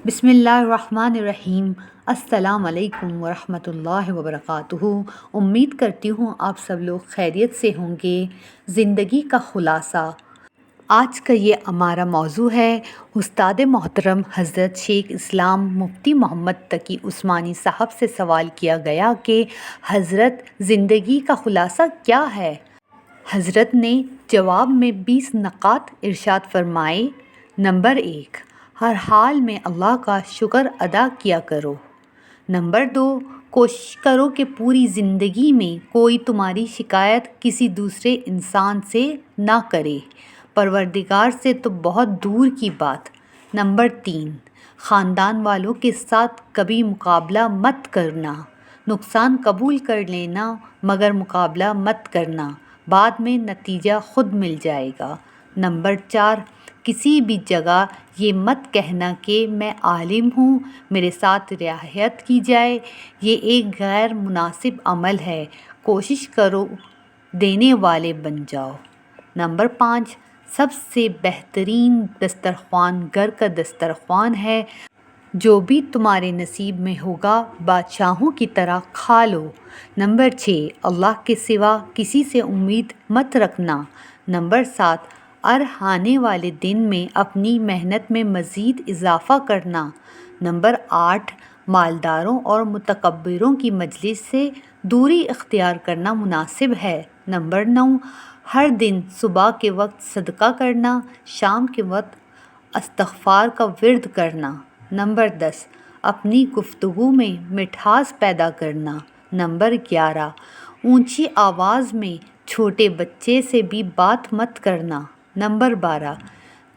بسم اللہ الرحمن الرحیم۔ السلام علیکم ورحمۃ اللہ وبرکاتہ۔ امید کرتی ہوں آپ سب لوگ خیریت سے ہوں گے۔ زندگی کا خلاصہ، آج کا یہ ہمارا موضوع ہے۔ استاد محترم حضرت شیخ اسلام مفتی محمد تقی عثمانی صاحب سے سوال کیا گیا کہ حضرت زندگی کا خلاصہ کیا ہے؟ حضرت نے جواب میں 20 نکات ارشاد فرمائے۔ نمبر 1، ہر حال میں اللہ کا شکر ادا کیا کرو۔ نمبر 2، کوشش کرو کہ پوری زندگی میں کوئی تمہاری شکایت کسی دوسرے انسان سے نہ کرے، پروردگار سے تو بہت دور کی بات۔ نمبر 3، خاندان والوں کے ساتھ کبھی مقابلہ مت کرنا، نقصان قبول کر لینا مگر مقابلہ مت کرنا، بعد میں نتیجہ خود مل جائے گا۔ نمبر 4، کسی بھی جگہ یہ مت کہنا کہ میں عالم ہوں، میرے ساتھ رعایت کی جائے، یہ ایک غیر مناسب عمل ہے، کوشش کرو دینے والے بن جاؤ۔ نمبر 5، سب سے بہترین دسترخوان گھر کا دسترخوان ہے، جو بھی تمہارے نصیب میں ہوگا بادشاہوں کی طرح کھا لو۔ نمبر 6، اللہ کے سوا کسی سے امید مت رکھنا۔ نمبر 7، آنے والے دن میں اپنی محنت میں مزید اضافہ کرنا۔ نمبر 8، مالداروں اور متکبروں کی مجلس سے دوری اختیار کرنا مناسب ہے۔ نمبر 9، ہر دن صبح کے وقت صدقہ کرنا، شام کے وقت استغفار کا ورد کرنا۔ نمبر 10، اپنی گفتگو میں مٹھاس پیدا کرنا۔ نمبر 11، اونچی آواز میں چھوٹے بچے سے بھی بات مت کرنا۔ نمبر 12،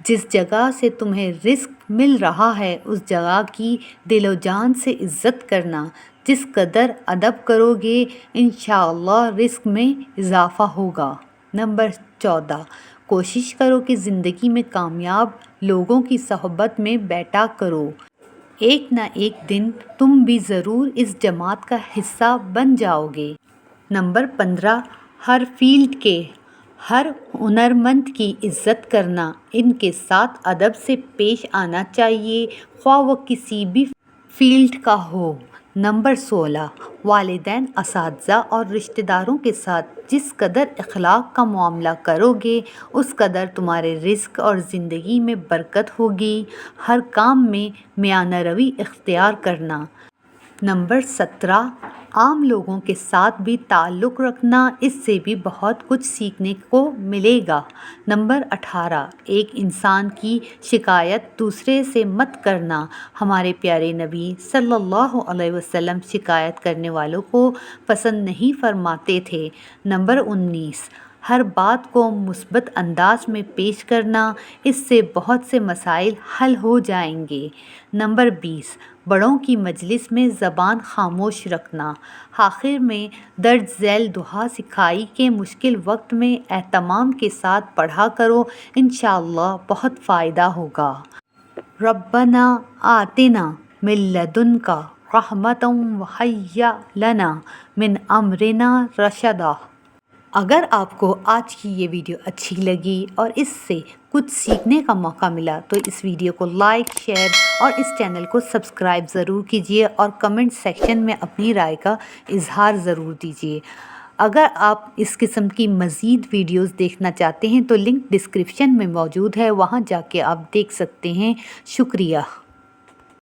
جس جگہ سے تمہیں رزق مل رہا ہے اس جگہ کی دل و جان سے عزت کرنا، جس قدر ادب کرو گے انشاءاللہ رزق میں اضافہ ہوگا۔ نمبر 14، کوشش کرو کہ زندگی میں کامیاب لوگوں کی صحبت میں بیٹھا کرو، ایک نہ ایک دن تم بھی ضرور اس جماعت کا حصہ بن جاؤ گے۔ نمبر 15، ہر فیلڈ کے ہر ہنرمند کی عزت کرنا، ان کے ساتھ ادب سے پیش آنا چاہیے، خواہ وہ کسی بھی فیلڈ کا ہو۔ نمبر 16، والدین، اساتذہ اور رشتہ داروں کے ساتھ جس قدر اخلاق کا معاملہ کرو گے اس قدر تمہارے رزق اور زندگی میں برکت ہوگی۔ ہر کام میں میانہ روی اختیار کرنا۔ نمبر 17، عام لوگوں کے ساتھ بھی تعلق رکھنا، اس سے بھی بہت کچھ سیکھنے کو ملے گا۔ نمبر 18، ایک انسان کی شکایت دوسرے سے مت کرنا، ہمارے پیارے نبی صلی اللہ علیہ وسلم شکایت کرنے والوں کو پسند نہیں فرماتے تھے۔ نمبر 19، ہر بات کو مثبت انداز میں پیش کرنا، اس سے بہت سے مسائل حل ہو جائیں گے۔ نمبر 20، بڑوں کی مجلس میں زبان خاموش رکھنا۔ آخر میں درج ذیل دعا سکھائی کہ مشکل وقت میں اہتمام کے ساتھ پڑھا کرو، انشاءاللہ بہت فائدہ ہوگا۔ ربنا آتنا من لدنک رحمۃ وہیّ لنا من امرنا رشدا۔ اگر آپ کو آج کی یہ ویڈیو اچھی لگی اور اس سے کچھ سیکھنے کا موقع ملا تو اس ویڈیو کو لائک، شیئر اور اس چینل کو سبسکرائب ضرور کیجیے اور کمنٹ سیکشن میں اپنی رائے کا اظہار ضرور دیجیے۔ اگر آپ اس قسم کی مزید ویڈیوز دیکھنا چاہتے ہیں تو لنک ڈسکرپشن میں موجود ہے، وہاں جا کے آپ دیکھ سکتے ہیں۔ شکریہ۔